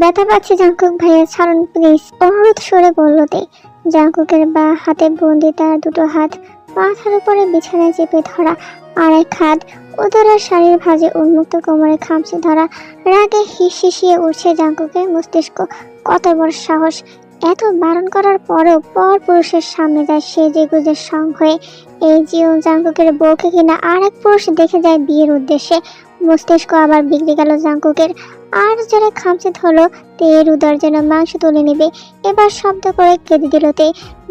ব্যথা পাচ্ছে জাঙ্কুক ভাইয়া, ছাড়ুন প্লিজ, অনুরোধ সরে বলল তে। জাঙ্কুকের বা হাতে বন্দি তার দুটো হাত, মাথার উপরে বিছানায় চেপে ধরা, আর এক হাত উদরের শাড়ির ভাঁজে উন্মুক্ত কোমরে খামচে ধরা। রাগে হিসিয়ে উঠছে জাঙ্কুকের মস্তিষ্ক। কত বড় সাহস! এত বারণ করার পরেও পর পুরুষের সামনে যায় সে যে গুজের সং হয়ে। এই জীবন জাঙ্কুকের বউকে কিনা আর এক পুরুষ দেখে যায় বিয়ের উদ্দেশ্যে। মস্তিষ্ক আবার বিগড়ে গেল জাঙ্কুকের। আর জোরে খামচে ধরলো তের উদর যেন মাংস তুলে নেবে। এবার শব্দ করে কেঁদে দিল তে।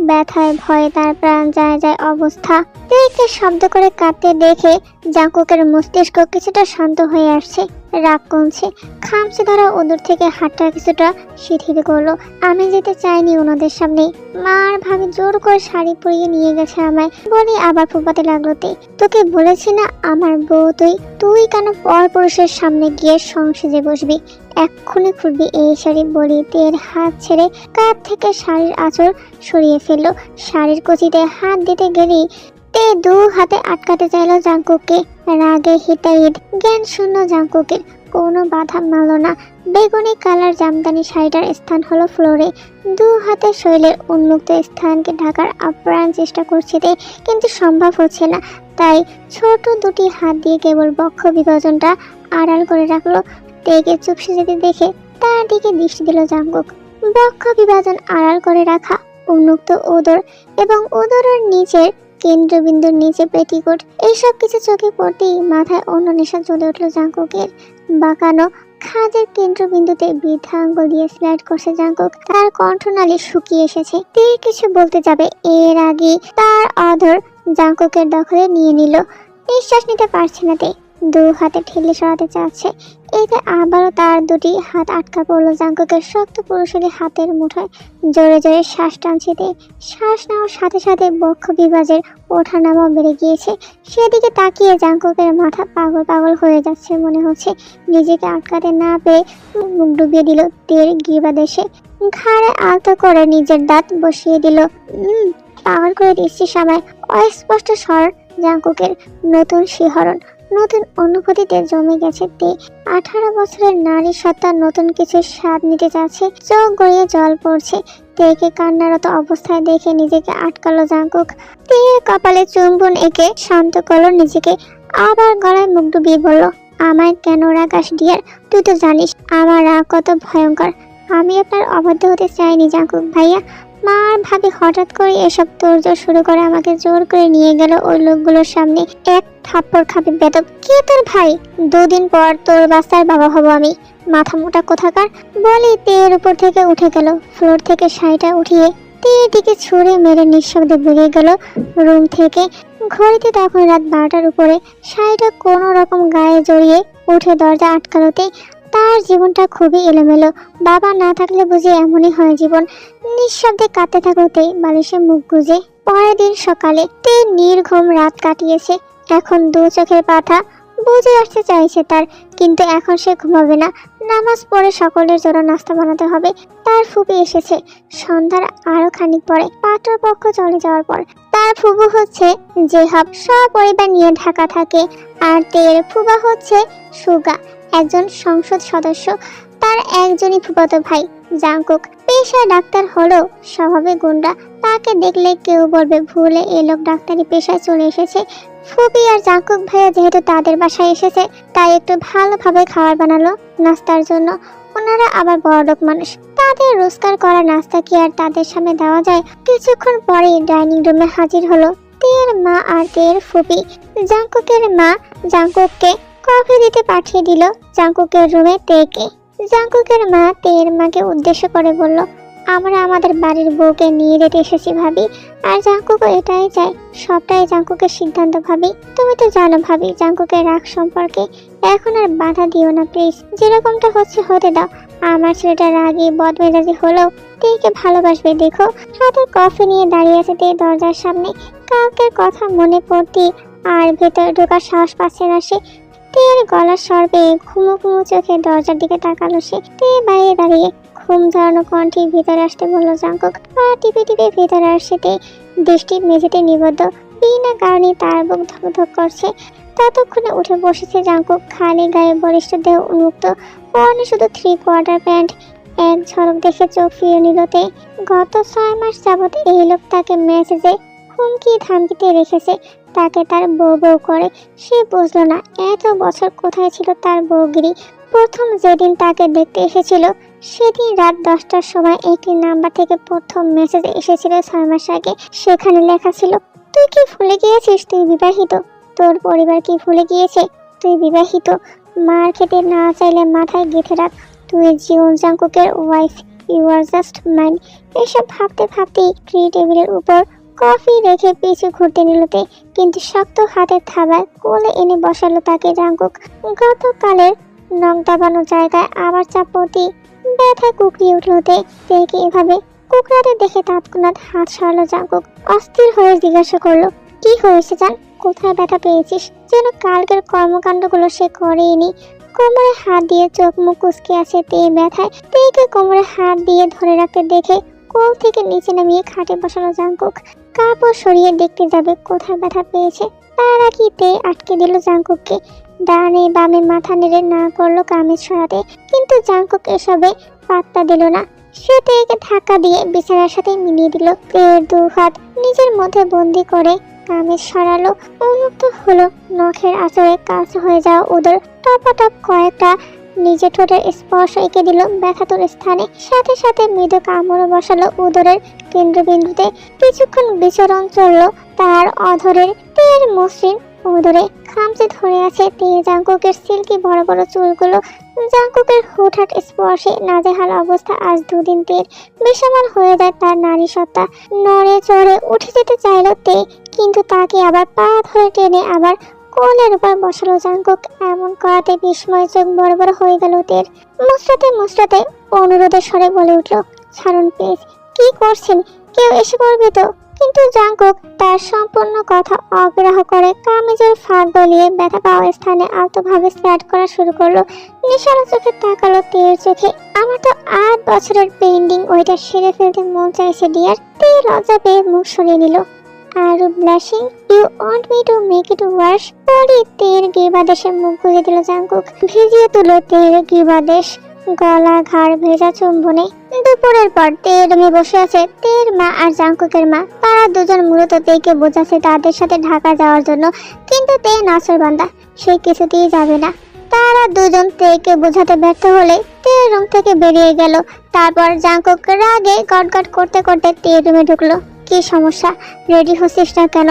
ব্যথায় ভয়ে তার প্রাণ যায় যায় অবস্থা। তেকে শব্দ করে কাঁদতে দেখে জাঙ্কুকের মস্তিষ্ক কিছুটা শান্ত হয়ে আসছে, রাগ কমছে। খামচে ধরা উদর থেকে হাতটা কিছুটা শিথিল করলো। আমি যেতে চাইনি ওনাদের সামনে, মার ভাবে জোর করে শাড়ি পরিয়ে নিয়ে গেছে আমায় বলে আবার ফুপাতে লাগলো তে। তোকে বলেছি না আমার বউ তুই, তুই কেন পর পুরুষের সামনে গিয়ে সংসেজে বসবি? এক্ষুনি খুলবি এই শাড়ি বলি তের হাত ছেড়ে কাঁধ থেকে শাড়ির আঁচল সরিয়ে ফেললো। শাড়ির কচিতে হাত দিতে গেলেই তে দু হাতে আটকাতে চাইল জাঙ্কুককে। রাগে হিতাহিত জ্ঞান শূন্য জাঙ্কুকের কোনো বাধা মানল না। বেগুনি কালার জামদানি শাড়িটার স্থান হলো ফ্লোরে। দু হাতে শরীরের উন্মুক্ত স্থানকে ঢাকার আপ্রাণ চেষ্টা করছে তে, কিন্তু সম্ভব হচ্ছে না। তাই ছোট দুটি হাত দিয়ে কেবল বক্ষ বিভাজনটা আড়াল করে রাখলো। তেকে চুপসে যেতে দেখে তার দিকে দৃষ্টি দিল জাঙ্কুক। বক্ষ বিভাজন আড়াল করে রাখা, উন্মুক্ত উদর এবং উদরের নিচের কেন্দ্রবিন্দুর নিচে পেটিকোট, এইসব কিছু চোখে পড়তেই মাথায় অন্য নেশা চলে উঠলো জাঙ্কুকের। বাঁকানো খাদের কেন্দ্রবিন্দুতে বৃদ্ধা আঙ্গুল দিয়ে স্লাইড করছে জাঙ্কুক। তার কণ্ঠনালী শুকিয়ে এসেছে। তে কিছু বলতে যাবে এর আগে তার অধর জাঙ্কুকের দখলে নিয়ে নিল। নিঃশ্বাস নিতে পারছে না তে, দু হাতে ঠেলে সরাতে চাচ্ছে। এতে আবারও তার দুটি হাত আটকা পড়লো জাঙ্কুকের শক্ত পুরুষের হাতের মুঠোয়। জোরে জোরে শ্বাস টানছে তে। শ্বাস নেওয়ার সাথে সাথে বক্ষ বিভাজের ওঠানামা বেড়ে গিয়েছে। সেদিকে তাকিয়ে জাঙ্কুকের মাথা পাগল পাগল হয়ে যাচ্ছে মনে হচ্ছে। নিজেকে আটকাতে না পেরে মুখ ডুবিয়ে দিল তের গিবাদেশে। ঘাড়ে আলতো করে নিজের দাঁত বসিয়ে দিল। পাগল করে দিচ্ছিস আমায়। অস্পষ্ট স্বর জাঙ্কুকের, নতুন শিহরণ, নতুন অনুভূতিতে জমে গেছে তে। 18 বছরের নারী সত্তা নতুন কিছু স্বাদ নিতে চাচ্ছে। চোখ গড়িয়ে জল পড়ছে। তেকে কান্নারত অবস্থায় দেখে নিজেকে আটকালো জাঙ্কুক। তে কপালে চুম্বন এঁকে শান্ত করলো নিজেকে। আবার গলায় মুখ ডুবিয়ে বলল, আমায় কেন রাগাস ডিয়ার? তুই তো জানিস আমার রাগ কত ভয়ঙ্কর। আমি আপনার অবাধ্য হতে চাইনি জাঙ্কুক ভাইয়া। মার ভাবে হঠাৎ করে এসব তোড়জোড় শুরু করে আমাকে জোর করে নিয়ে গেল ওই লোকগুলোর সামনে। এক থাপ্পড় খাবে বেদব। কে তোর ভাই? 2 দিন পর তোর বাচ্চার বাবা হব আমি, মাথা মোটা কোথাকার। বলি তের উপর থেকে উঠে গেল। ফ্লোর থেকে শাড়িটা উঠিয়ে তের দিকে ছুঁড়ে মেরে নিঃশব্দে বেরিয়ে গেল রুম থেকে। ঘড়িতে তখন রাত 12টার উপরে। শাড়িটা কোনো রকম গায়ে জড়িয়ে উঠে দরজা আটকালোতে। তার জীবনটা খুবই এলোমেলো। বাবা না থাকলে বুঝি এমনই হয় জীবন। নিঃশব্দে কাঁদতে থাকতে বালিশে মুখ গুজে। পরের দিন সকালে তে নির্ঘুম রাত কাটিয়েছে। এখন 2 চোখের পাতা বুঝে আসতে চাইছে তার, কিন্তু এখন সে ঘুমাবে না। নামাজ পড়ে সকলের জন্য নাস্তা বানাতে হবে। তার ফুপি এসেছে সন্ধ্যার আরো খানিক পরে, পাত্রপক্ষ চলে যাওয়ার পর। তার ফুবু হচ্ছে জেহাব, সপরিবার নিয়ে ঢাকা থাকে। আর তের ফুবা হচ্ছে সুগা, একজন সংসদ সদস্য। তার একজনই ফুফাতো ভাই জাঙ্কুক, পেশায় ডাক্তার হলো স্বভাবে গুন্ডা। তাকে দেখলে কেউ বলবে ভুলে এ লোক ডাক্তারি পেশায় চলে এসেছে। ফুপি আর জাঙ্কুক ভাইয়া যেহেতু তাদের বাসায় এসেছে, তাই একটু ভালোভাবে খাবার বানালো নাস্তার জন্য। ওনারা আবার বড়লোক মানুষ, তাদের রোজগার করা নাস্তা কি আর তাদের সামনে দেওয়া যায়? কিছুক্ষণ পরেই ডাইনিং রুমে হাজির হলো তের মা আর তের ফুপি। জাঙ্কুকের মা জাঙ্কুককে কফি দিতে পাঠিয়ে দিল জাঙ্কুকের রুমে তেকে। জাঙ্কুকের মা তের মাকে উদ্দেশ্য করে বলল, আমরা আমাদের বাড়ির বউকে নিয়ে যেতে এসেছি ভাবি, আর জাঙ্কুকও এটাই চাই। সবটাই জাঙ্কুকের সিদ্ধান্ত ভাবি। তুমি তো জানো ভাবি জাঙ্কুকের রাগ সম্পর্কে। এখন আর বাধা দিও না প্লিজ, যেরকমটা হচ্ছে হতে দাও। আমার ছেলেটা রাগী বদমেজাজি হলেও তেকে ভালোবাসবে দেখো। হাতে কফি নিয়ে দাঁড়িয়ে আছে তে দরজার সামনে। কালকের কথা মনে পড়তে আর ভেতরে ঢোকার সাহস পাচ্ছে না সে। তের গলার স্বর পেয়ে ঘুমো ঘুমো চোখে দরজার দিকে তাকালো সে। তে বাইরে দাঁড়িয়ে ঘুম ঝাড়ানো কণ্ঠে ভিতরে আসতে বলল জাঙ্কুক। পা টিপে টিপে ভিতরে আসছে তে। দৃষ্টি মেঝেতে নিবদ্ধ। বিনা কারণে তার বুক ধকধক করছে। ততক্ষণে উঠে বসেছে জাঙ্কুক, খালি গায়ে, বলিষ্ঠ দেহ উন্মুক্ত, পরনে শুধু 3/4 প্যান্ট। এক ঝলক দেখে চোখ ফিরিয়ে নিল তে। গত 6 মাস যাবৎ এই লোক তাকে মেসেজে হুমকি ধামকিতে রেখেছে, তাকে তার বউ বউ করে। সে বুঝলো না এত বছর কোথায় ছিল তার বউগিরি। প্রথম যেদিন তাকে দেখতে এসেছিল সেদিন রাত 10টার সময় একটি নাম্বার থেকে প্রথম মেসেজ এসেছিল 6 মাস আগে। সেখানে লেখা ছিল, তুই কি ভুলে গিয়েছিস তুই বিবাহিত? তোর পরিবার কি ভুলে গিয়েছে তুই বিবাহিত? মার খেতে না চাইলে মাথায় গেঁথে রাখ, তুই জীবন জাঙ্কুকের wife, you are just mine. এসব ভাবতে ভাবতেই ট্রি টেবিলের উপর কফি রেখে পিছু ঘুরতে নিল তে, কিন্তু শক্ত হাতের থাবায় কোলে এনে বসালো তাকে জাঙ্কুক। গতকালের নখ দাবানো জায়গায় আবার চাপটি ব্যথায় কুকড়িয়ে উঠল তে। তেকে এভাবে কুকড়াতে দেখে তৎক্ষণাৎ হাত সরালো জাঙ্কুক। অস্থির হয়ে জিজ্ঞাসা করলো, কি হয়েছে জান? কোথায় ব্যথা পেয়েছিস? যেন কালকের কর্মকাণ্ডগুলো সে করেনি। কোমরে হাত দিয়ে চোখ মুখ কুচকে আছে তে ব্যথায়। তেকে কোমরে হাত দিয়ে ধরে রাখতে দেখে কোল থেকে নিচে নামিয়ে খাটে বসালো জাঙ্কুক। কাপড় সরিয়ে দেখতে যাবে কোথায় ব্যথা পেয়েছে, তার আগে তে আটকে দিল জাঙ্কুককে। ডানে বামে মাথা নেড়ে না করলো কামিজ সরাতে, কিন্তু জাঙ্কুক এসবে পাত্তা দিল না। সে তেকে ধাক্কা দিয়ে বিছানার সাথে মিলিয়ে দিল। তের 2 হাত নিজের মধ্যে বন্দি করে কামিজ সরালো। উন্মুক্ত হলো নখের আঁচড়ে কাজ হয়ে যাওয়া উদর। টপাটপ কয়েকটা নিজে ঠোঁটের স্পর্শ এঁকে দিল ব্যথাতুর স্থানে। সাথে সাথে মৃদু কামড় বসালো উদরের কেন্দ্রবিন্দুতে। কিছুক্ষণ বিচরণ চলল তার অধরের। তের মসৃণ উদরে খামচে ধরে আছে তে জাঙ্কুকের সিল্কি বড় বড় চুলগুলো। জাঙ্কুকের হুটহাট স্পর্শে নাজেহাল অবস্থা। আজ 2 দিন তের বেসামাল হয়ে যায় তার নারী সত্তা। নড়ে চড়ে উঠে যেতে চাইল তে, কিন্তু তাকে আবার পা ধরে টেনে আবার কোলের উপর বসালো জাঙ্কুক। এমন করাতে বিস্ময় চোখ বড় বড় হয়ে গেল তের। মুচড়াতে মুচড়াতে অনুরোধের স্বরে বলে উঠল, ছাড়ুন প্লিজ, কি করছেন? কেউ এসে পড়বে তো? কিন্তু জাঙ্কুক তার সম্পূর্ণ কথা অগ্রাহ্য করে কামিজের ফাঁক গলিয়ে ব্যথা পাওয়া স্থানে আলতোভাবে স্যাট করা শুরু করলো। নিশারা চোখে তাকালো তের চোখে। আমার তো 8 বছরের পেন্ডিং, ওইটা সেরে ফেলতে মন চাইছে ডিয়ার। তে লজ্জা পেয়ে মুখ সরিয়ে নিল। আর blushing, you want me to make it worse? পরে তের গিবাদেশে মুখ গুজে দিল জাঙ্কুক। ভিজিয়ে তুলো তের গিবাদেশ, গলা ঘাড় ভেজা চুম্বনে। দুপুরের পর তের রুমে বসে আছে তের মা আর জাঙ্কুকের মা। তারা দুজন মূলত তেকে বোঝাচ্ছে তাদের সাথে ঢাকা যাওয়ার জন্য, কিন্তু তে নাছরবান্দা, সে কিছুতেই যাবে না। তারা দুজন তেকে বোঝাতে ব্যর্থ হলে তে রুম থেকে বেরিয়ে গেল। তারপর জাঙ্কুক রাগে গটগট করতে করতে তে রুমে ঢুকলো। কি সমস্যা? রেডি হচ্ছিস না কেন?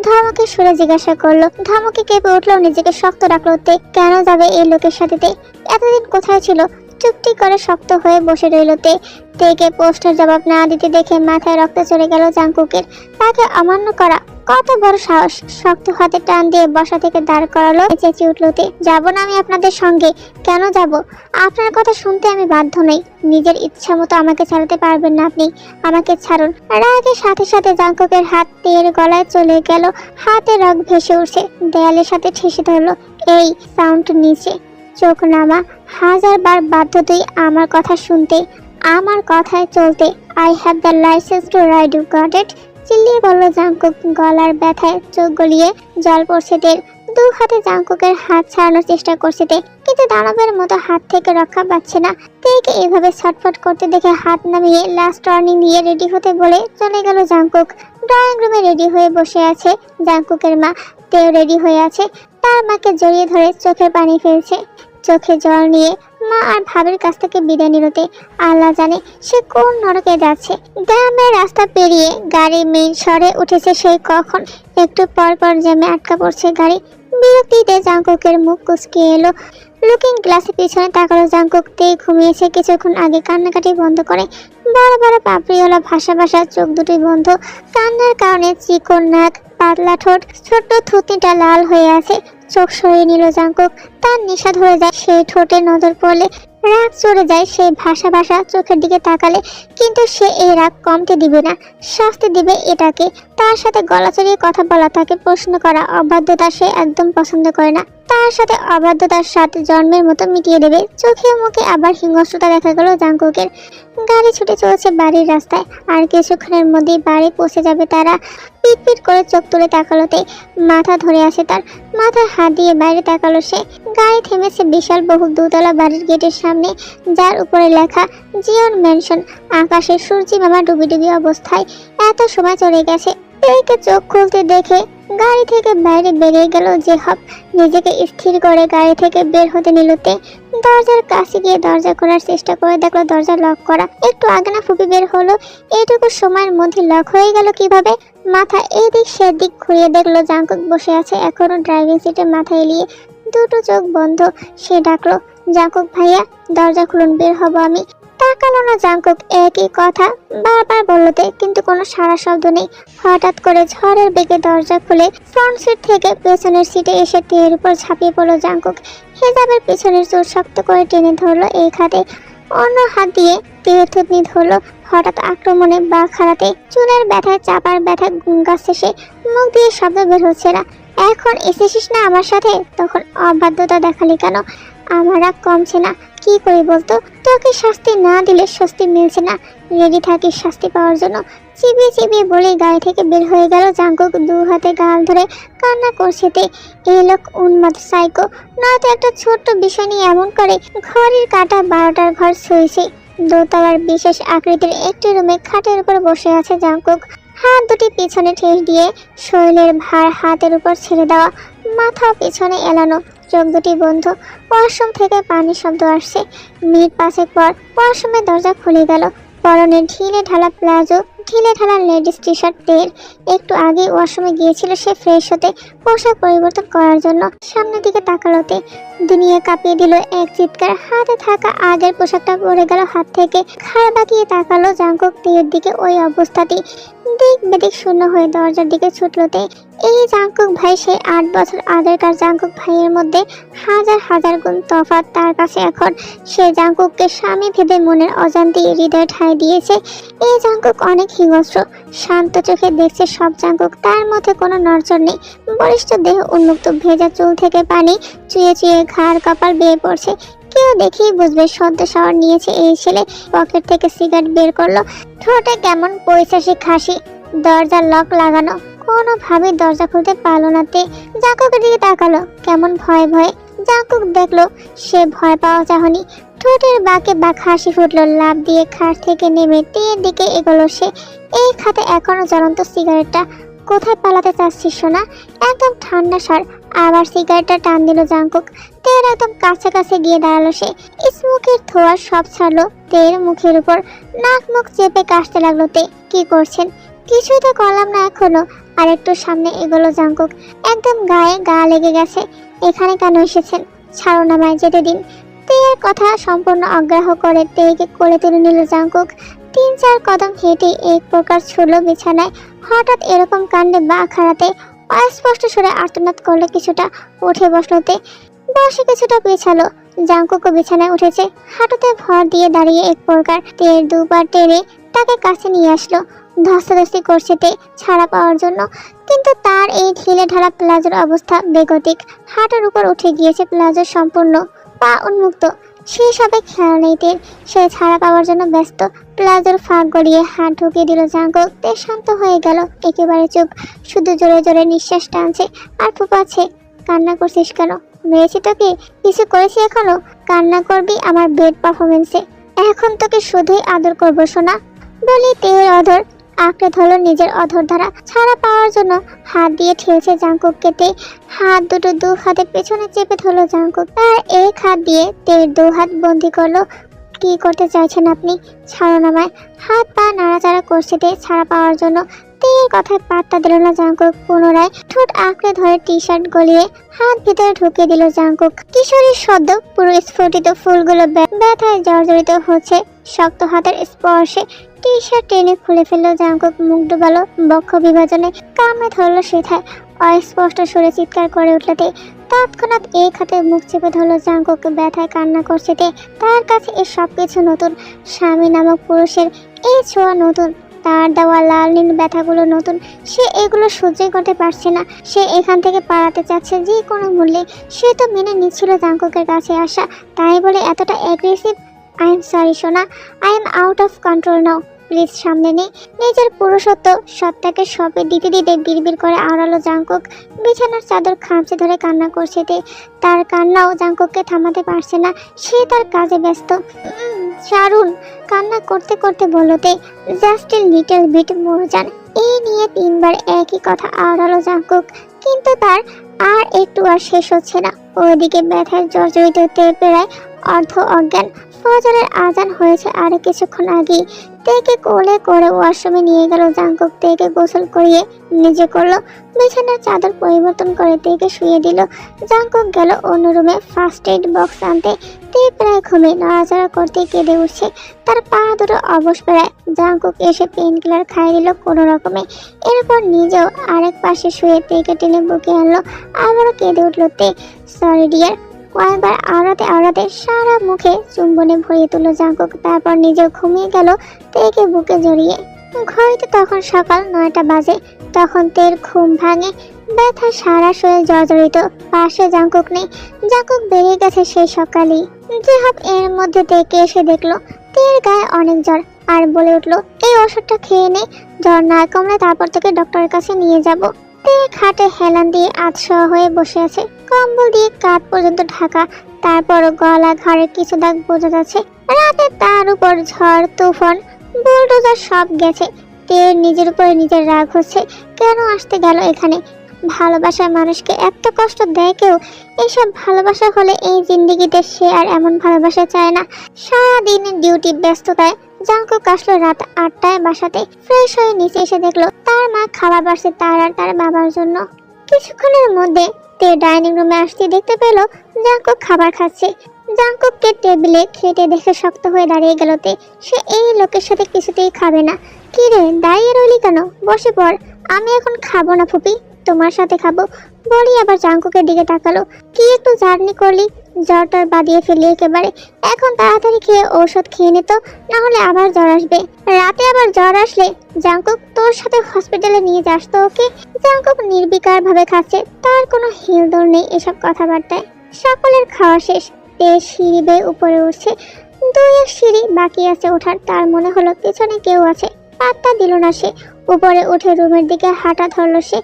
ধমকে সুরে জিজ্ঞাসা করলো। ধমকে কেঁপে উঠলো, নিজেকে শক্ত রাখলো তে। কেন যাবে এই লোকের সাথে? তে এতদিন কোথায় ছিল? চুপটি করে শক্ত হয়ে বসে রইল তে। তেকে পোস্টের জবাব না দিতে দেখে মাথায় রক্ত চলে গেল জাঙ্কুকের। তাকে অমান্য করা কত বড় সাহস! শক্ত হাতে টান দিয়ে বসা থেকে দাঁড় করালো। চেঁচিয়ে উঠল তে, যাবো না আমি আপনাদের সঙ্গে। কেন যাব? আপনার কথা শুনতে আমি বাধ্য নই। নিজের ইচ্ছা মতো আমাকে ছাড়াতে পারবেন না আপনি। আমাকে ছাড়ুন। রাগের সাথে সাথে জাঙ্কুকের হাত তের গলায় চলে গেল। হাতে রগ ভেসে উঠছে। দেয়ালের সাথে ঠেসে ধরলো। এই সাউন্ড নিচে, চোখ নামা। 1000 বার বাধ্য তুই আমার কথা শুনতে, আমার কথায় চলতে। I have the licence to ride, you got it? চিল্লিয়ে বলল জাঙ্কুক। গলার ব্যথায় চোখ গলিয়ে জল পড়ছে তের। 2 হাতে জাঙ্কুকের হাত ছাড়ানোর চেষ্টা করছে তে, কিন্তু দানবের মতো হাত থেকে রক্ষা পাচ্ছে না। তেকে এভাবে ছটফট করতে দেখে হাত নামিয়ে লাস্ট টার্নিং দিয়ে রেডি হতে বলে চলে গেল জাঙ্কুক। ড্রয়িং রুমে রেডি হয়ে বসে আছে জাঙ্কুকের মা। তেও রেডি হয়ে আছে। তার মাকে জড়িয়ে ধরে চোখের পানি ফেলছে। চোখে জল নিয়ে মা আর ভাবির কাছ থেকে বিদায় নিলতে। আল্লাহ জানে সে কোন নরকে যাচ্ছে। গ্রামের রাস্তা পেরিয়ে গাড়ি মেইন শহরে উঠেছে সেই কখন। একটু পর পর জ্যামে আটকা পড়ছে গাড়ি। বিরক্তিতে জাঙ্কুকের মুখ কুচকে এলো। লুকিং গ্লাসে পিছনে তাকালো জাঙ্কুক। তে ঘুমিয়েছে কিছুক্ষণ আগে। কান্নাকাটি বন্ধ করে বড় বড় পাপড়িওয়ালা ভাষা ভাষা চোখ দুটোই বন্ধ। কান্নার কারণে চিকন নাক, পাতলা ঠোঁট, ছোট্ট থুতনিটা লাল হয়ে আছে। চোখ সরিয়ে নিল জাঙ্কুক। তার নেশা ধরে যায় সেই ঠোঁটে নজর পড়লে। রাগ চড়ে যায় সেই ভাষা ভাষা চোখের দিকে তাকালে, কিন্তু সে এই রাগ কমতে দিবে না, শাস্তি দিবে এটাকে। তার সাথে গলা চড়িয়ে কথা বলা, তাকে প্রশ্ন করা, অবাধ্যতা সে একদম পছন্দ করে না। তার সাথে অবাধ্যতার সাথে জন্মের মতো মিটিয়ে দেবে। চোখে মুখে আবার হিংস্রতা দেখা গেল জাঙ্কুকের। গাড়ি ছুটে চলেছে বাড়ির রাস্তায়, আর কিছুক্ষণের মধ্যেই বাড়ি পৌঁছে যাবে তারা। পিট করে চোখ তুলে তাকালোতে মাথা ধরে আসে তার। মাথায় হাত দিয়ে বাইরে তাকালো সে। গাড়ি থেমেছে বিশাল বহু দুতলা বাড়ির গেটের সামনে, যার উপরে লেখা জিওন ম্যানশন। আকাশে সূর্যি মামা ডুবি ডুবি অবস্থায়। এত সময় চলে গেছে। তেকে চোখ খুলতে দেখে গাড়ি থেকে বাইরে বেরিয়ে গেল জেহব। নিজেকে স্থির করে গাড়ি থেকে বের হতে নিলতে দরজার কাছে গিয়ে দরজা খোলার চেষ্টা করে দেখলো দরজা লক করা। একটু আগে না ফুপি বের হলো, এইটুকু সময়ের মধ্যে লক হয়ে গেল কিভাবে? মাথা এদিক সেদিক ঘুরিয়ে দেখলো জাঙ্কুক বসে আছে এখনো ড্রাইভিং সিটে মাথা এলিয়ে, দুটো চোখ বন্ধ। সে ডাকলো, জাঙ্কুক ভাইয়া দরজা খুলুন, বের হবো আমি। তাকালো না জাঙ্কুক, একই কথা বারবার বলতে, কিন্তু কোনো সাড়া শব্দ নেই। হঠাৎ করে ঝড়ের বেগে দরজা খুলে ফ্রন্ট সিট থেকে পেছনের সিটে এসে টের উপর ঝাঁপিয়ে পড়লো জাঙ্কুক। হেজাবের পিছনের চোর শক্ত করে টেনে ধরলো এক হাতে, অন্য হাত দিয়ে তীর থুতনি ধরলো। হঠাৎ আক্রমণে বা খাড়াতে চুলের ব্যথায় চাপার ব্যথায় গুঙ্গাচ্ছে সে, মুখ দিয়ে শব্দ বের হচ্ছে না। এখন এসেছিস না আমার সাথে, তখন অবাধ্যতা দেখালি কেন? আমার রাগ কমছে না, কি করি বলতো? তোকে শাস্তি না দিলে স্বস্তি মিলছে না, রেডি থাকিস শাস্তি পাওয়ার জন্য। চিবিয়ে চিবিয়ে বলে গাড়ি থেকে বের হয়ে গেল জাঙ্কুক, দু হাতে গাল ধরে কান্না করছে তে। এই লোক উন্মাদ সাইকো, নয়তো একটা ছোট্ট বিষয় নিয়ে এমন করে। ঘড়ির কাঁটা 12টার ঘর ছুঁয়েছে। দোতলার বিশেষ আকৃতির একটি রুমে খাটের উপর বসে আছে জাঙ্কুক, হাত দুটি পিছনে ঠেস দিয়ে শরীরের ভার হাতের উপর ছেড়ে দেওয়া, মাথা পিছনে এলানো, চোখ দুটি বন্ধ। ওয়াশরুম থেকে পানির শব্দ আসছে। মিনিট পাঁচেক পর ওয়াশরুমের দরজা খুলে গেল। পরনে ঢিলে ঢালা প্লাজো, ঢিলে ঢালা লেডিস টি শার্ট টের। একটু আগে ওয়াশরুমে গিয়েছিল সে ফ্রেশ হতে, পোশাক পরিবর্তন করার জন্য। সামনের দিকে তাকালোতে দুনিয়া কাঁপিয়ে দিল এক চিৎকার। হাতে থাকা আগের পোশাকটা পড়ে গেল হাত থেকে। খাড়া বাঁকিয়ে তাকালো জাঙ্কুক তের দিকে, ওই অবস্থাতেই দিক বেদিক শূন্য হয়ে দরজার দিকে ছুটলোতে। এই জাঙ্কুক ভাই সেই 8 বছর আগেরকার জাঙ্কুক ভাইয়ের মধ্যে হাজার হাজার গুণ তফাৎ তার কাছে এখন। সে জাঙ্কুককে স্বামী ভেবে মনের অজান্তেই হৃদয় ঠাঁই দিয়েছে। এই জাঙ্কুক অনেক হিংস্র, শান্ত চোখে দেখছে সব জাঙ্কুক। তার মধ্যে কোনো নড়চড় নেই। বলিষ্ঠ দেহ উন্মুক্ত, ভেজা চুল থেকে পানি চুয়ে চুয়ে ঘাড় কপাল বেয়ে পড়ছে। কেউ দেখেই বুঝবে সদ্য শাওয়ার নিয়েছে এই ছেলে। পকেট থেকে সিগারেট বের করলো, ঠোঁটে কেমন পৈশাসিক হাসি। দরজা লক লাগানো, কোনোভাবে দরজা খুলতে পারলো না তে। জাঙ্কুকের দিকে তাকালো কেমন ভয়ে ভয়ে। জাঙ্কুক দেখলো সে ভয় পাওয়া চাহনি। ঠোঁটের বাঁকে বাঁক হাসি ফুটলো। লাফ দিয়ে খাট থেকে নেমে টের দিকে এগোলো সে। এই খাতে এখনো জ্বলন্ত সিগারেটটা। কোথায় পালাতে চাচ্ছিস সোনা? একদম ঠান্ডা সার। আবার সিগারেটটা টান দিল জাঙ্কুক। তের একদম কাছাকাছি গিয়ে দাঁড়ালো সে। স্মোকের ধোঁয়া সব ছাড়লো তের মুখের উপর। নাক মুখ চেপে কাশতে লাগলো তে। কি করছেন? কিছুই তো করলাম না এখনো। আর একটু সামনে এগোলো জাঙ্কুক। একদম গায়ে গা লেগে গেছে। এখানে কেন এসেছেন? ছাড়ো না, মায় যেতে দিন। তের কথা সম্পূর্ণ অগ্রাহ্য করে তেকে কোলে তুলে নিল জাঙ্কুক। 3-4 কদম হেঁটে এক প্রকার ছুড়ল বিছানায়। হঠাৎ এরকম কাণ্ডে বা খাড়াতে অস্পষ্ট সুরে আর্তনাদ করলে কিছুটা উঠে বসলোতে। বসে কিছুটা পেছালো। জাঙ্কুকও বিছানায় উঠেছে। হাঁটুতে ভর দিয়ে দাঁড়িয়ে এক প্রকার তের দুবার টেনে তাকে কাছে নিয়ে আসলো। ধস্তাধস্তি করছে তে ছাড়া পাওয়ার জন্য, কিন্তু তার এই ঢিলে ঢালা প্লাজোর অবস্থা বেগতিক। হাঁটুর উপর উঠে গিয়েছে প্লাজো, সম্পূর্ণ পা উন্মুক্ত। সেসবে খেয়াল নেই তের। সে ছাড়া পাওয়ার জন্য ব্যস্ত। প্লাজোর ফাঁক গড়িয়ে হাত ঢুকিয়ে দিল জাঙ্কুক। তে শান্ত হয়ে গেল, একেবারে চুপ। শুধু জোরে জোরে নিঃশ্বাস টানছে আর ফুপাচ্ছে। কান্না করছিস কেন? মেরেছি তোকে? কিছু করেছি এখনো? কান্না করবি আমার বেড পারফরমেন্সে। এখন তোকে শুধুই আদর করবো সোনা। বলি তের অধর আঁকড়ে ধরল নিজের অধর ধারা। ছাড়া পাওয়ার জন্য হাত দিয়ে ঠেলছে জাঙ্কুককে তে। হাত দুটো দু হাতে পেছনে চেপে ধরলো জাঙ্কুক। তার এক হাত দিয়ে তের 2 হাত বন্দি করলো। কি করতে চাইছেন আপনি? ছাড়ো না মায়। হাত পা নাড়াচাড়া করছে তে ছাড়া পাওয়ার জন্য। তের কথায় পাত্তা দিল না জাঙ্কুক। পুনরায় ঠোঁট আঁকড়ে ধরে টি শার্ট গলিয়ে হাত ভিতরে ঢুকিয়ে দিল জাঙ্কুক। কিশোরীর শব্দ, পুরো স্ফুটিত ফুলগুলো ব্যথায় জর্জরিত হচ্ছে শক্ত হাতের স্পর্শে। টি শার্ট টেনে খুলে ফেললো জাঙ্কুক। মুখ ডুবালো বক্ষ বিভাজনে। কামড়ে ধরলো সেথায়। অস্পষ্ট সুরে চিৎকার করে উঠলতে। তৎক্ষণাৎ এক হাতে মুখ চেপে ধরলো জাঙ্কুক। ব্যথায় কান্না করছে তে। তার কাছে এই সবকিছু নতুন। স্বামী নামক পুরুষের এই ছোঁয়া নতুন, তার দেওয়া লাল নীল ব্যথাগুলো নতুন। সে এগুলো সহ্য করতে পারছে না। সে এখান থেকে পালাতে চাচ্ছে যে কোনো মূল্যে। সে তো মেনে নিচ্ছিল জাঙ্কুকের কাছে আসা, তাই বলে এতটা অ্যাগ্রেসিভ? আই এম সরি সোনা, I am out of control now, please সামনে নেই। নিজের পুরুষত্ব সত্তাকে সবে দিতে দিতে বিড়বিড় করে আওড়ালো জাঙ্কুক। বিছানার চাদর খামচে ধরে কান্না করছে তে। তার কান্নাও জাঙ্কুককে থামাতে পারছে না। সে তার কাজে ব্যস্ত। শারুন, কান্না করতে করতে বলতে, just a little bit more জান। এই নিয়ে 3 বার একই কথা আওড়ালো জাঙ্কুক, কিন্তু তার আর একটু আর শেষ হচ্ছে না। ওইদিকে ব্যথায় জর্জরিত তে প্রায় অর্ধ অজ্ঞান। ফজরের আজান হয়েছে আর কিছুক্ষণ আগেই। তেকে কোলে করে ওয়াশরুমে নিয়ে গেল জাঙ্কুক। তেকে গোসল করিয়ে নিজে করলো। বিছানার চাদর পরিবর্তন করে তেকে শুয়ে দিল। জাঙ্কুক গেল অন্য রুমে ফার্স্ট এইড বক্স আনতে। তে প্রায় ঘুমে নড়াচড়া করতে কেঁদে উঠছে। তার পা দুটো অবশ প্রায়। জাঙ্কুক এসে পেন কিলার খাইয়ে দিল কোনো রকমে। এরপর নিজেও আরেক পাশে শুয়ে তেকে টেনে বুকে আনলো। আবারও কেঁদে উঠল তে। Sorry dear. কয়েকবার আওড়াতে আওড়াতে সারা মুখে চুম্বনে ভরিয়ে তুলল জাঙ্কুক। তারপর নিজেও ঘুমিয়ে গেল তেকে বুকে জড়িয়ে। ঘড়িতে তখন সকাল 9টা বাজে। তখন তের ঘুম ভাঙে। ব্যথা সারা শরীর জর্জরিত। পাশে জাঙ্কুক নেই। জাঙ্কুক বেরিয়ে গেছে সেই সকালেই। জিহাব এর মধ্যে তেকে এসে দেখলো তের গায়ে অনেক জ্বর আর বলে উঠলো, এই ওষুধটা খেয়ে নে, জ্বর না কমলে তারপর থেকে ডক্টরের কাছে নিয়ে যাব। তে খাটে হেলান দিয়ে আধশোয়া হয়ে বসে আছে। কম্বল দিয়ে কাঁধ পর্যন্ত ঢাকা। তারপর গলা ঘাড়ের কিছু দাগ বোঝা যাচ্ছে। রাতে তার উপর ঝড় তুফান বুলডোজার সব গেছে। তের নিজের উপরে নিজের রাগ হচ্ছে। কেন আসতে গেল এখানে? ভালোবাসার মানুষকে এত কষ্ট দেয় কেউ? এইসব ভালোবাসা হলে এই জিন্দেগিতে সে আর এমন ভালোবাসা চায় না। সারাদিন ডিউটি ব্যস্ততায় জাঙ্কুক আসলো রাত 8টায় বাসাতে। ফ্রেশ হয়ে নিচে এসে দেখলো তার মা খাবার বাড়ছে তার আর তার বাবার জন্য। কিছুক্ষণের মধ্যে তে ডাইনিং রুমে আসতে দেখতে পেল জাঙ্কুক খাবার খাচ্ছে। জাঙ্কুককে টেবিলে খেতে দেখে শক্ত হয়ে দাঁড়িয়ে গেল তে। সে এই লোকের সাথে কিছুতেই খাবে না। কি রে, দাঁড়িয়ে রইলি কেন? বসে পড়। আমি এখন খাবো না ফুপি, তোমার সাথে খাবো বলি আবার জাঙ্কুকের দিকে তাকালো। কি একটু জার্নি করলি? জ্বরটার বাদিয়ে ফেলি একেবারে। এখন তাড়াতাড়ি খেয়ে ঔষধ খেয়ে নিত, না হলে আবার জ্বর আসবে। রাতে আবার জ্বর আসলে জাঙ্কুক তোর সাথে হসপিটালে নিয়ে যাস তো ওকে। জাঙ্কুক নির্বিকার ভাবে খাচ্ছে। তার কোনো হিলদোল নেই এসব কথাবার্তায়। সকলের খাওয়া শেষ। সিঁড়ি বেয়ে উপরে উঠছে। 2-1 সিঁড়ি বাকি আছে ওঠার। তার মনে হলো পেছনে কেউ আছে। পাত্তা দিল না সে। উপরে উঠে রুমের দিকে হাঁটা ধরল সে।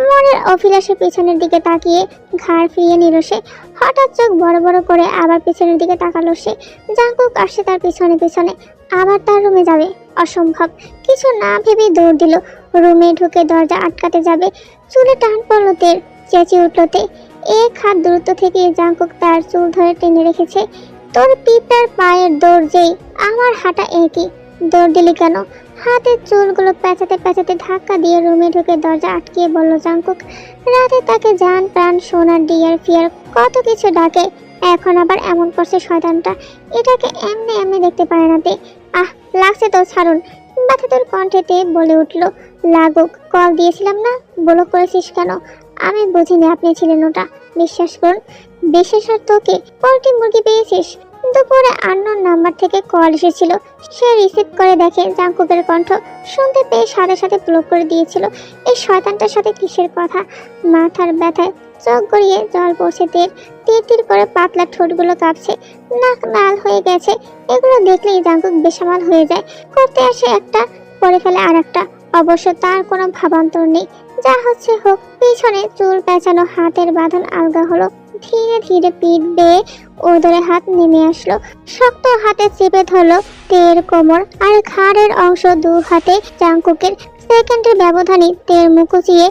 মনের অভিলাষে পেছনের দিকে তাকিয়ে ঘাড় ফিরিয়ে নিল সে। হঠাৎ চোখ বড় বড় করে আবার পেছনের দিকে তাকালো সে। জাঙ্কুক আসছে তার পিছনে পিছনে। আবার তার রুমে যাবে? অসম্ভব। কিছু না ভেবে দৌড় দিল। রুমে ঢুকে দরজা আটকাতে যাবে, চুলে টান পড়ল তের। চেঁচিয়ে উঠল তে। এক হাত দূরত্ব থেকে জাঙ্কুক তার চুল ধরে টেনে রেখেছে। তোর পিঁপড়ার পায়ের দৌড় যেই, আমার হাঁটা একই। দৌড় দিলি কেন? হাতের চুলগুলো পেঁচাতে পেঁচাতে ধাক্কা দিয়ে রুমে ঢুকে দরজা আটকিয়ে বলল জাঙ্কুক। রাতে তাকে জান প্রাণ সোনার ডিয়ার ফিয়ার কত কিছু ডাকে, এখন আবার এমন করছে শয়তানটা। এটাকে এমনি এমনি দেখতে পারে না তে। আহ, লাগছে তো, ছাড়ুন। ব্যথাতুর কণ্ঠেতে বলে উঠল, লাগুক। কল দিয়েছিলাম না, ব্লক করেছিস কেন? আমি বুঝিনি আপনি ছিলেন ওটা। বিশ্বাস করুন। বিশেষ আর তোকে পোল্ট্রি মুরগি পেয়েছিস? দুপুরে আননোন নাম্বার থেকে কল এসেছিল। সে রিসিভ করে দেখে জাঙ্কুকের কণ্ঠ। শুনতে পেয়ে সাথে সাথে ব্লক করে দিয়েছিল। এই শয়তানটার সাথে কিসের কথা? মাথার ব্যথায় চোখ গড়িয়ে জল পড়ছে তের। তীর তীর করে পাতলা ঠোঁটগুলো কাঁপছে। নাক লাল হয়ে গেছে। এগুলো দেখলেই জাঙ্কুক বেসামাল হয়ে যায়। করতে আসে একটা, করে ফেলে আর একটা। অবশ্য তার কোনো ভাবান্তর নেই। যা হচ্ছে হোক। পিছনে চুল পেঁচানো হাতের বাঁধন আলগা হলো। ধীরে ধীরে পিঠ বেয়ে ওদরে হাত নেমে আসলো। শক্ত হাতে চেপে ধরলো তের কোমর আর ঘাড়ের অংশ 2 হাতে জাঙ্কুকের। সেকেন্ডের ব্যবধানে তের মুখ উঁচিয়ে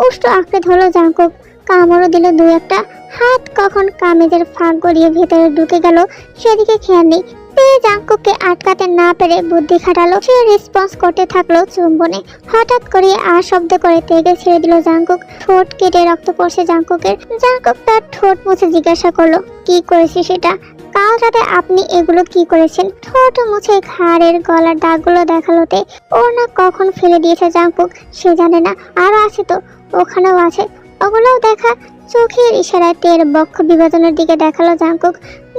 উষ্ঠ আঁকড়ে ধরলো জাঙ্কুক। কামড়ও দিল 2-1টা। হাত কখন কামেজের ফাঁক গড়িয়ে ভেতরে ঢুকে গেল সেদিকে খেয়াল নেই। জাঙ্কুককে আটকাতে না পেরে বুদ্ধি খাটালো। সে রেসপন্স করতে থাকলো চুম্বনে। হঠাৎ করে শব্দ করে তেগে ছেড়ে দিল জাঙ্কুক। ঠোঁট কেটে রক্ত পড়ছে জাঙ্কুকের। জাঙ্কুক তার ঠোঁট মুছে জিজ্ঞাসা করলো, কি করেছি সেটা? কাল রাতে আপনি এগুলো কি করেছেন? ঠোঁট মুছে ঘাড়ের গলার দাগগুলো দেখালোতে। ওর না কখন ফেলে দিয়েছে জাঙ্কুক সে জানে না। আরো আছে তো, ওখানেও আছে, ওগুলোও দেখা। চোখের ইশারায় তের বক্ষ বিভাজনের দিকে দেখালো জাঙ্কুক।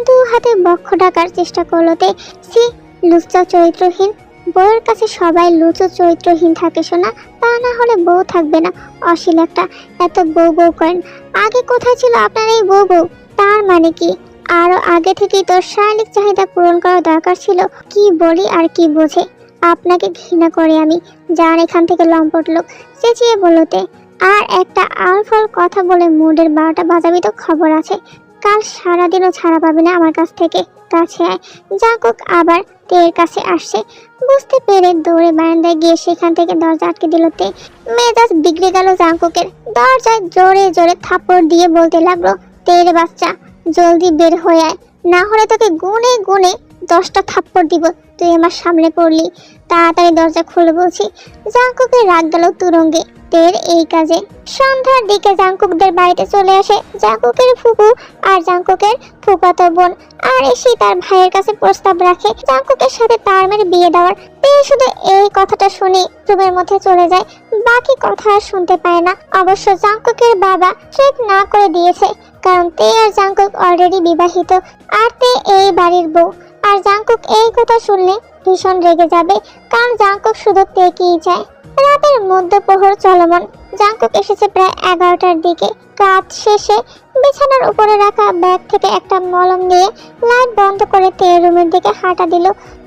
দু হাতে বক্ষ ঢাকার চেষ্টা করলো তে। সি, লুচ্চা চরিত্রহীন। বউয়ের কাছে সবাই লুচো চরিত্রহীন থাকে শোনা, তা না হলে বউ থাকবে না। অশীল একটা, এত বউ বউ করেন। আগে কোথায় ছিল আপনার এই বউ বউ? তার মানে কি আরো আগে থেকেই তোর শারীরিক চাহিদা পূরণ করা দরকার ছিল? কি বলি আর কি বোঝে? আপনাকে ঘৃণা করে আমি। যান এখান থেকে লম্পট লোক, চেঁচিয়ে বলতে। আর একটা আলফল কথা বলে মুডের 12টা বাজাবি তো খবর আছে। কাল সারাদিনও ছাড়া পাবি না আমার কাছ থেকে। কাছে আয়। জাঙ্কুক আবার তের কাছে আসছে। বুঝতে পেরে দৌড়ে বারান্দায় গিয়ে সেখান থেকে দরজা আটকে দিল তে। মেজাজ বিগড়ে গেল জাঙ্কুকের। দরজায় জোরে জোরে থাপ্পড় দিয়ে বলতে লাগলো, তের বাচ্চা, জলদি বের হয়ে আয়, না হলে তোকে গুনে গুনে 10টা থাপ্পড় দিব। তুই আমার সামনে পড়লি, তাড়াতাড়ি দরজা খুলে বলছি। জাঙ্কুকের রাগ গেল তুরঙ্গে তের এই কাজে। সন্ধ্যার দিকে জাঙ্কুকদের বাড়িতে চলে আসে জাঙ্কুকের ফুপু আর জাঙ্কুকের ফুফাতো বোন। আর এসে তার ভাইয়ের কাছে প্রস্তাব রাখে জাঙ্কুকের সাথে তার মেয়ের বিয়ে দেওয়ার। তে শুধু এই কথাটা শুনে রুমের মধ্যে চলে যায়, বাকি কথা আর শুনতে পায় না। অবশ্য জাঙ্কুকের বাবা ঠিক না করে দিয়েছে, কারণ তে আর জাঙ্কুক অলরেডি বিবাহিত, আর তে এই বাড়ির বউ। আর জাঙ্কুক এই কথা শুনলে ভীষণ রেগে যাবে, কারণ জাঙ্কুক শুধু তেকেই চায়। রাতের মধ্যপ্রহর চলমান। জাঙ্কুক এসেছে প্রায় 11টার দিকে। কাজ শেষে বিছানার উপরে রাখা ব্যাগ থেকে একটা মলম দিয়ে লাইট বন্ধ করে তের রুমের দিকে হাঁটা দিল।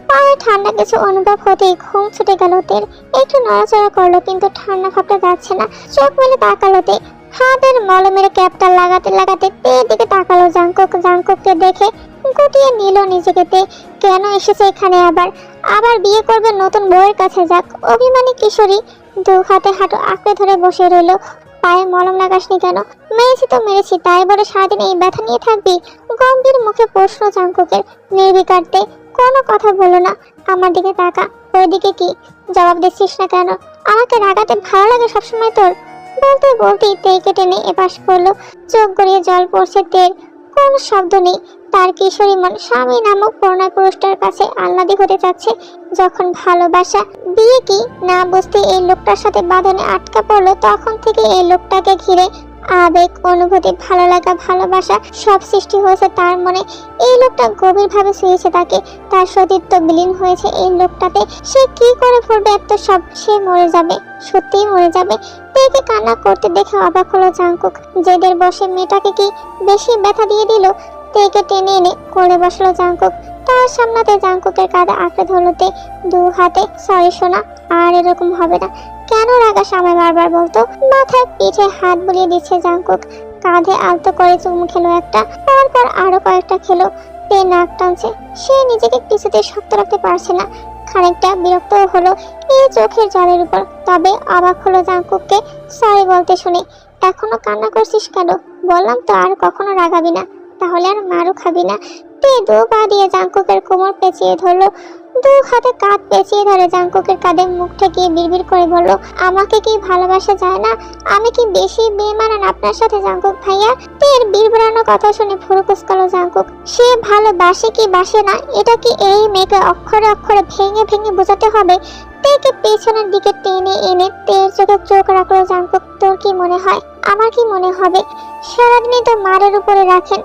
পায়ে ঠান্ডা কিছু অনুভব হতেই ঘুম ছুটে গেল তের। একটু নড়াচড়া করলো, কিন্তু ঠান্ডা ভাবটা যাচ্ছে না। চোখ মেলে তাকালো তে। হাতের মলমের ক্যাপটা লাগাতে লাগাতে তের দিকে তাকালো জাঙ্কুক। জাঙ্কুককে দেখে গুটিয়ে নিল নিজেকে তে। কেন এসেছে এখানে আবার? আবার বিয়ে করবে নতুন বউয়ের কাছে যাক। অভিমানী কিশোরী দু হাতে হাঁটু আঁকড়ে ধরে বসে রইল। পায়ে মলম লাগাসনি কেন? মেরেছি তো মেরেছি, তাই বলে সারাদিন এই ব্যথা নিয়ে থাকবি? গম্ভীর মুখে প্রশ্ন জাঙ্কুকের। নির্বিকার তে কোনো কথা বলো না, আমার দিকে তাকা। ওইদিকে কি? জবাব দিচ্ছিস না কেন? আমাকে রাগাতে ভালো লাগে সবসময় তোর? বলতে বলতেই তেকে টেনে এপাশ পড়লো। চোখ গড়িয়ে জল পড়ছে তের। কোনো শব্দ নেই। তার কিশোরী মন স্বামী নামক প্রণয় পুরুষটার কাছে আহ্লাদি হতে চাচ্ছে। যখন ভালোবাসা বিয়ে কি না বুঝতে এই লোকটার সাথে বাঁধনে আটকা পড়লো, তখন থেকে এই লোকটাকে ঘিরে আবেগ, অনুভূতি, ভালো লাগা, ভালোবাসা সব সৃষ্টি হয়েছে তার মনে। এই লোকটা গভীরভাবে ছুঁয়েছে তাকে। তার সতীত্ব বিলীন হয়েছে এই লোকটাতে। সে কি করে ভুলবে এত সব? সে মরে যাবে, সত্যিই মরে যাবে। তেকে কান্না করতে দেখে অবাক হলো জাঙ্কুক। জেদের বসে মেয়েটাকে কি বেশি ব্যথা দিয়ে দিল? তেকে টেনে এনে কোলে বসলো জাঙ্কুক। তার সামনাতে জাঙ্কুকের কাঁধে আঁকড়ে ধরলো তে দু হাতে। সরি সোনা, আর এরকম হবে না। কেন রাগাস আমায় বারবার বলতো? মাথায় পিঠে হাত বুলিয়ে দিচ্ছে জাঙ্কুক। কাঁধে আলতো করে চুমু খেলো একটা, পরপর আরো কয়েকটা খেলো। তে নাক টানছে। সে নিজেকে কিছুতে শক্ত রাখতে পারছে না। খানিকটা বিরক্ত হলো এই চোখের জলের উপর। তবে অবাক হলো জাঙ্কুককে সরি বলতে শুনে। এখনো কান্না করছিস কেন? বললাম তো আর কখনো রাগাবি না, তাহলে আর মারও খাবি না। তে দু পা দিয়ে জাঙ্কুকের কোমর পেঁচিয়ে ধরলো। দু হাতে কাঁধ পেঁচিয়ে ধরে জাঙ্কুকের কাঁধে মুখ ঠেকিয়ে বিড়বিড় করে বলল, আমাকে কি ভালোবাসা যায় না? আমি কি বেশি বেমানান আপনার সাথে জাঙ্কুক ভাইয়া? তের বিড়বিড়ানো কথা শুনে ভুরু কুঁচকালো জাঙ্কুক। সে ভালোবাসে কি বাসে না, এটা কি এই মেয়েকে অক্ষরে অক্ষরে ভেঙে ভেঙে বোঝাতে হবে? তেকে পেছনের দিকে টেনে এনে তের চোখে চোখ রাখলো জাঙ্কুক। তোর কি মনে হয়? আমার কি মনে হবে? সারাদিনই তো মারের উপরে রাখেন।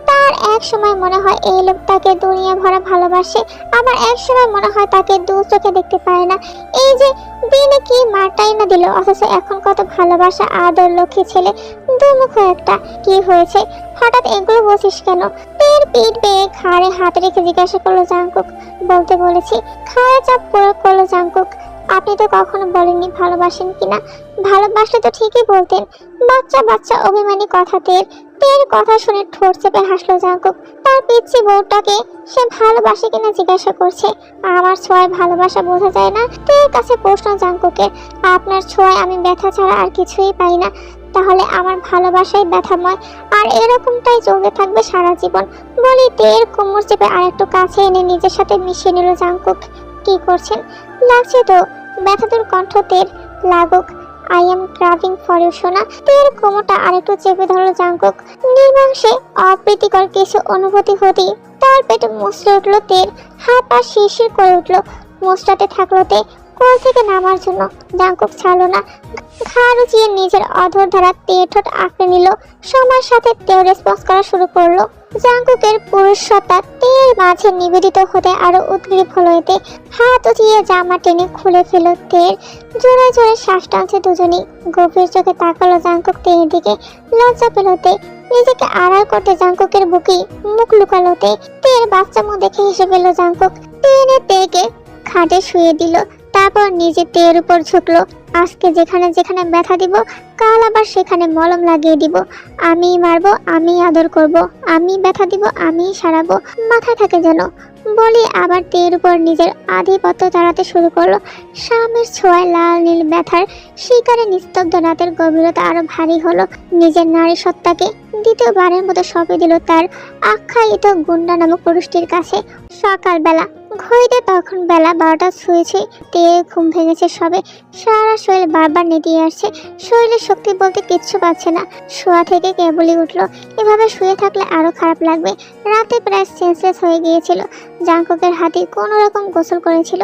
তার এক সময় মনে হয় এই লোকটাকে দুনিয়া ভরা ভালোবাসে, আবার এক সময় মনে হয় তাকে দু চোখে দেখতে পারে না। এই যে দিনে কি মারটাই না দিল, অথচ এখন কত ভালোবাসা, আদর, লক্ষ্মী ছেলে। দুমুখ একটা। কি হয়েছে হঠাৎ এগুলো বলছিস কেন? তের পিঠ বেয়ে ঘাড়ে হাত রেখে জিজ্ঞাসা করলো জাঙ্কুক। বলতে বলেছি। ঘাড়ে চাপ প্রয়োগ করলো জাঙ্কুক। আপনি তো কখনো বলেননি ভালোবাসেন কিনা। ভালোবাসলে তো ঠিকই বলতেন। বাচ্চা বাচ্চা অভিমানী কথা তের। তের কথা শুনে ঠোঁট চেপে হাসলো জাঙ্কুক। তার পিচ্ছি বউটাকে সে ভালোবাসে কিনা জিজ্ঞাসা করছে। আমার ছোঁয়ায় ভালোবাসা বোঝা যায় না? তের কাছে প্রশ্ন জাঙ্কুকের। আপনার ছোঁয়ায় আমি ব্যথা ছাড়া আর কিছুই পাই না। তাহলে আমার ভালোবাসাই ব্যথাময়, আর এরকমটাই চলতে থাকবে সারা জীবন। বলি তের কোমর চেপে আর একটু কাছে এনে নিজের সাথে মিশিয়ে নিল জাঙ্কুক। কি করছেন? লাগছে তো? ব্যথাতুর কণ্ঠ তের। লাগুক। আই এম ক্রাভিং ফর ইউ সোনা। তের কোমরটা আরেকটু চেপে ধরলো জাঙ্কুক। নির্বাংশে অপ্রীতিকর কিছু অনুভূতি হতেই তার পেটে মুচড়ে উঠলো তের। হাত পা শিরশির করে উঠলো। মুচড়াতে থাকলো তে। কোল থেকে নামার জন্য। জাঙ্কুক ছাড়লো না, ঘাড় উঁচিয়ে নিজের অধর ধারা তে ঠোঁট আঁকড়ে নিল। সময়ের সাথে তেও রেসপন্স করা শুরু করলো। জাঙ্কুকের পুরুষ সত্তা তের মাঝে নিবেদিত হতে আরো উদ্গ্রীব হলো। এতে হাত উঠিয়ে জামা টেনে খুলে ফেল তের। জোরে জোরে শ্বাস টানছে দুজনেই। গভীর চোখে তাকালো জাঙ্কুক তের দিকে। লজ্জা পেল তে, নিজেকে আড়াল করতে জাঙ্কুকের বুকে মুখ লুকালো তে। তের বাচ্চা মুখ দেখে হেসে ফেল জাঙ্কুক। টেনে তেকে খাটে শুয়ে দিল, তারপর নিজে তের উপর ঝুঁকলো। আজকে যেখানে যেখানে ব্যথা দিব, কাল আবার সেখানে মলম লাগিয়ে দিব। আমি মারবো, আমি আদর করব, আমি ব্যথা দিব, আমি সারাবো, মাথায় থাকে যেন। বলি আবার তের উপর নিজের আধিপত্য চালাতে শুরু করলো। স্বামীর ছোঁয়ায় লাল নীল ব্যথার শিকারে নিস্তব্ধ রাতের গভীরতা আরো ভারী হলো। নিজের নারী সত্তাকে দ্বিতীয়বারের মতো সঁপে দিল তার আখ্যায়িত গুন্ডা নামক পুরুষটির কাছে। সকালবেলা ঘড়িতে তখন বেলা 12টা ছুঁয়েছে। তে ঘুম ভেঙেছে সবে। সারা শরীর বারবার নেতিয়ে আসছে। শরীরের শক্তি বলতে কিচ্ছু পাচ্ছে না। শোয়া থেকে কেবলই উঠলো। এভাবে শুয়ে থাকলে আরো খারাপ লাগবে। রাতে প্রায় সেন্সলেস হয়ে গিয়েছিল। জাঙ্কুকের হাতে কোনো রকম গোসল করেছিল।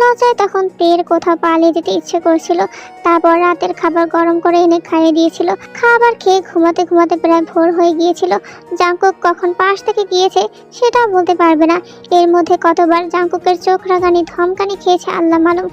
লজ্জায় তখন তের কোথাও পালিয়ে যেতে ইচ্ছে করছিল। তারপর রাতের খাবার গরম করে এনে খাইয়ে দিয়েছিল। খাবার খেয়ে ঘুমাতে ঘুমাতে প্রায় ভোর হয়ে গিয়েছিল। জাঙ্কুক কখন পাশ থেকে গিয়েছে সেটাও বলতে পারবে না। এর মধ্যে কতবার জাঙ্কুকের চোখ রাগানি ধমকানি খেয়েছে আল্লাহ মালুম।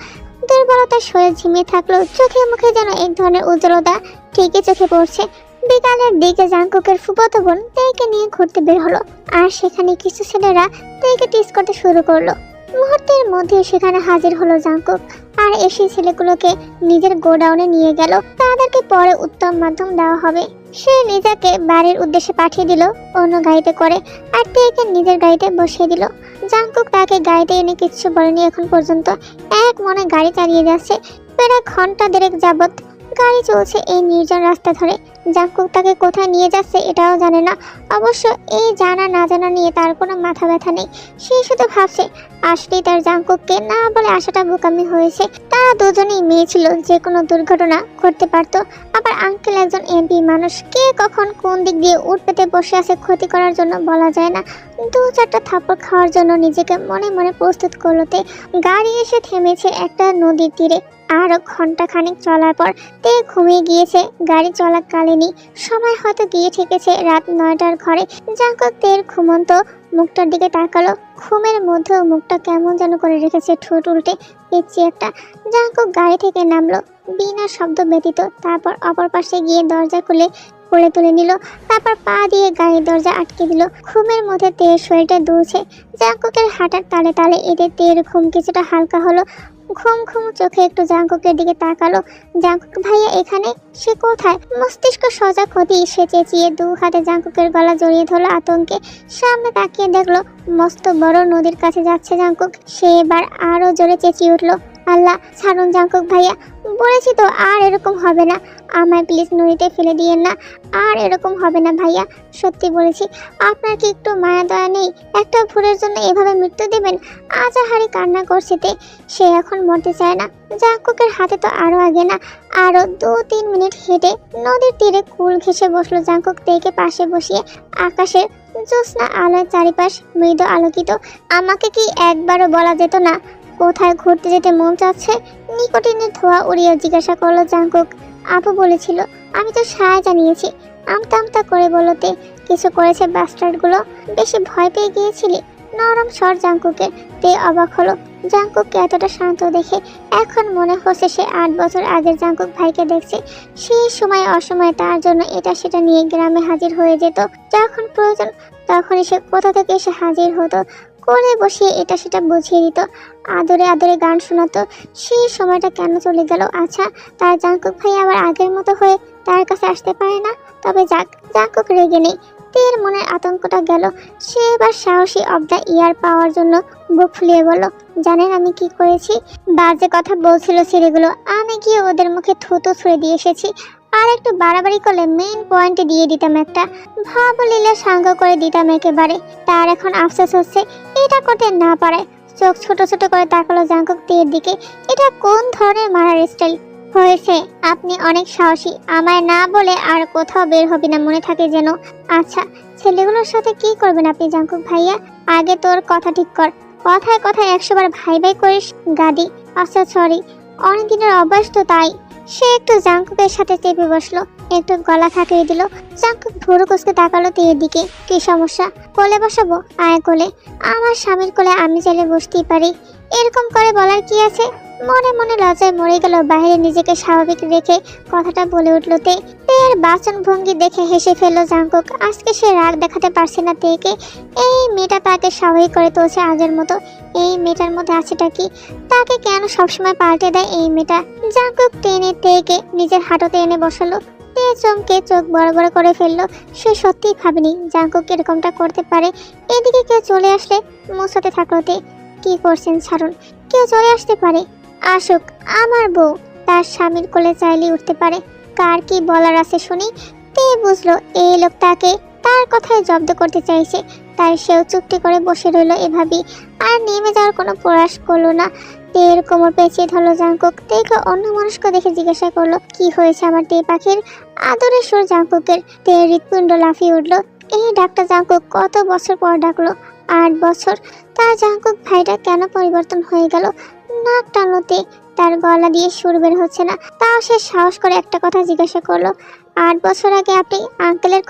দুর্বলতার শরীর ঝিমিয়ে থাকলো। চোখে মুখে যেন এক ধরনের উজ্জ্বলতা ঠিকই চোখে পড়ছে। বিকালের দিকে জাঙ্কুকের ফুফাতো বোন তেকে নিয়ে ঘুরতে বের হলো। আর সেখানে কিছু ছেলেরা তেকে টিস করতে শুরু করলো। মুহূর্তের মধ্যে সেখানে হাজির হলো জাঙ্কুক। আর এসে ছেলেগুলোকে নিজের গোডাউনে নিয়ে গেল। তাদেরকে পরে উত্তম মাধ্যম দেওয়া হবে। সে নিজেকে বাড়ির উদ্দেশ্যে পাঠিয়ে দিল অন্য গাড়িতে করে, আর তেকে নিজের গাড়িতে বসিয়ে দিল। জাঙ্কুক তাকে গাড়িতে এনে কিচ্ছু বলেনি এখন পর্যন্ত। এক মনে গাড়ি চালিয়ে যাচ্ছে। প্রায় ঘন্টা দেড়েক যাবত গাড়ি চলছে এই নির্জন রাস্তা ধরে। জাঙ্কুক তাকে কোথায় নিয়ে যাচ্ছে এটাও জানে না। অবশ্য এই জানা না জানা নিয়ে তার কোনো মাথা ব্যথা নেই। সে শুধু ভাবছে আসলেই তার জাঙ্কুককে না বলে আসাটা বোকামি হয়েছে। তারা দুজনেই মেয়ে ছিল, যে কোনো দুর্ঘটনা ঘটতে পারতো। আবার আঙ্কেল একজন এমপি মানুষ, কে কখন কোন দিক দিয়ে উঠ পেতে বসে আছে ক্ষতি করার জন্য বলা যায় না। 2-4টা থাপ্পড় খাওয়ার জন্য নিজেকে মনে মনে প্রস্তুত করলোতে গাড়ি এসে থেমেছে একটা নদীর তীরে। আরো ঘন্টা খানিক চলার পর তে ঘুমিয়ে গিয়েছে। গাড়ি চলাকালীনই সময় হয়তো গিয়ে ঠেকেছে রাত 9টার ঘরে। জাঙ্কুক তের ঘুমন্ত মুখটার দিকে তাকালো। ঘুমের মধ্যেও মুখটা কেমন যেন করে রেখেছে, ঠোঁট উল্টে পিচ্ছি একটা। জাঙ্কুক গাড়ি থেকে নামলো বিনা শব্দ ব্যতীত। তারপর অপর পাশে গিয়ে দরজা খুলে কোলে তুলে নিল। তারপর পা দিয়ে গাড়ির দরজা আটকে দিল। ঘুমের মধ্যে তের শরীরটা দুলছে। জাঙ্কুকের হাঁটার তালে তালে এতে তের ঘুম কিছুটা হালকা হলো। ঘুম ঘুম চোখে একটু জাঙ্কুকের দিকে তাকালো। জাঙ্কুক ভাইয়া এখানে? সে কোথায়? মস্তিষ্ক সজাগ হতেই সে চেঁচিয়ে 2 হাতে জাঙ্কুকের গলা জড়িয়ে ধরলো আতঙ্কে। সামনে তাকিয়ে দেখলো মস্ত বড় নদীর কাছে যাচ্ছে জাঙ্কুক। সে এবার আরো জোরে চেঁচিয়ে উঠলো, আল্লাহ ছাড়ুন জাঙ্কুক ভাইয়া, বলেছি তো আর এরকম হবে না। আমায় প্লিজ নদীতে ফেলে দিয়েন না, আর এরকম হবে না ভাইয়া, সত্যি বলেছি। আপনার কি একটু মায়া দয়া নেই? একটা ভুলের জন্য এভাবে মৃত্যু দেবেন? আজাহারি কান্না করছে তে। সে এখন মরতে চায় না। জাঙ্কুকের হাতে তো আরো আগে না। আরো 2-3 মিনিট হেঁটে নদীর তীরে কুল ঘেঁষে বসলো জাঙ্কুক তেকে পাশে বসিয়ে। আকাশের জ্যোৎস্না আলোয় চারিপাশ মৃদু আলোকিত। আমাকে কি একবারও বলা যেত না কোথায় ঘুরতে যেতে মন চাচ্ছে? নিকোটিনের ধোঁয়া উড়িয়ে জিজ্ঞাসা করলো জাঙ্কুক। আপু বলেছিল, আমি তো সায় জানিয়েছি। আমতা আমতা করে বললো তে, কিছু করেছে বাস্টার্ডগুলো? বেশি ভয় পেয়ে গিয়েছিলি? নরম স্বর জাঙ্কুকের। তে অবাক হলো জাঙ্কুককে এতটা শান্ত দেখে। এখন মনে হচ্ছে সে 8 বছর আগের জাঙ্কুক ভাইকে দেখছে। সেই সময় অসময়ে তার জন্য এটা সেটা নিয়ে গ্রামে হাজির হয়ে যেত। যখন প্রয়োজন তখনই সে কোথা থেকে এসে হাজির হতো। কোলে বসিয়ে এটা সেটা বুঝিয়ে দিত, আদরে আদরে গান শোনাতো। সেই সময়টা কেন চলে গেল? আচ্ছা, তার জাঙ্কুক ভাই আবার আগের মতো হয়ে তার কাছে আসতে পারে না? তবে যাক, জাঙ্কুক রেগে নেই। তের মনের আতঙ্কটা গেল। সে এবার সাহসী অব দ্য ইয়ার পাওয়ার জন্য বুক ফুলিয়ে বলল, জানেন আমি কি করেছি? বাজে কথা বলছিল ছেলেগুলো, আমি গিয়ে ওদের মুখে থুতু ছুঁড়ে দিয়ে এসেছি। আর একটু বাড়াবাড়ি করলে মেইন পয়েন্টে দিয়ে দিতাম একটা, ভাবলীলা সাঙ্গ করে দিতাম একেবারে। তার এখন আফসোস হচ্ছে এটা করতে না পারায়। চোখ ছোট ছোট করে তাকালো জাঙ্কুক তের দিকে। এটা কোন ধরনের মারার স্টাইল? হয়েছে, আপনি অনেক সাহসী। আমায় না বলে আর কোথাও বের হবে না, মনে থাকে যেন। আচ্ছা, ছেলেগুলোর সাথে কি করবেন আপনি জাঙ্কুক ভাইয়া? আগে তোর কথা ঠিক কর। কথায় কথায় 100 বার ভাই ভাই করিস গাদি। আচ্ছা সরি, অনেকদিনের অভ্যাস তো তাই। সে একটু জাঙ্কুকের সাথে চেপে বসলো, একটু গলা খাটিয়ে দিল। জাঙ্কুক ভুরু কুচকে তাকালো তেয়ের দিকে। কি সমস্যা? কোলে বসাবো? আয় কোলে। আমার স্বামীর কোলে আমি চাইলে বসতেই পারি, এরকম করে বলার কি আছে? মনে মনে লজ্জায় মরে গেল। বাইরে নিজেকে স্বাভাবিক রেখে কথাটা বলে উঠলো তে। তেয়ের বাচন ভঙ্গি দেখে হেসে ফেললো জাঙ্কুক। আজকে সে রাগ দেখাতে পারছে না তেকে। এই মেয়েটা তাকে স্বাভাবিক করে তুলছে আগের মতো। এই মেয়েটার মধ্যে আছেটা কি? তাকে কেন সবসময় পাল্টে দেয় এই মেয়েটা? জাঙ্কুক টেনে তেকে নিজের হাঁটুতে এনে বসালো। তে চমকে চোখ বড় বড় করে ফেললো। সে সত্যিই ভাবেনি জাঙ্কুক এরকমটা করতে পারে। এদিকে কেউ চলে আসলে মোছাতে থাকলো তে। কি করছেন ছাড়ুন, কেউ চলে আসতে পারে। আসুক, আমার বউ তার স্বামীর কোলে চাইলেই উঠতে পারে। কার কি বলার আছে শুনি। তে বুঝলো এই লোক তাকে তার কথায় জব্দ করতে চাইছে, তাই সেও চুপটি করে বসে রইলো এভাবেই, আর নেমে যাওয়ার কোনো প্রয়াস করলো না। তের কোমর পেঁচিয়ে ধরলো জাঙ্কুক। তেকে অন্য মানুষকে দেখে জিজ্ঞাসা করলো, কি হয়েছে আমার তে পাখির? আদরের সুর জাঙ্কুকের। তে হৃৎপিণ্ড লাফিয়ে উঠলো। এই ডাক্তার জাঙ্কুক কত বছর পর ডাকলো। 8 বছর। তার জাঙ্কুক ভাইটা কেন পরিবর্তন হয়ে গেল? নাক টানলোতে তার গলা দিয়ে সুর বের হচ্ছে না, তাও সে সাহস করে একটা কথা জিজ্ঞাসা করলো, 8 বছর আগে আপনি আঙ্কেলের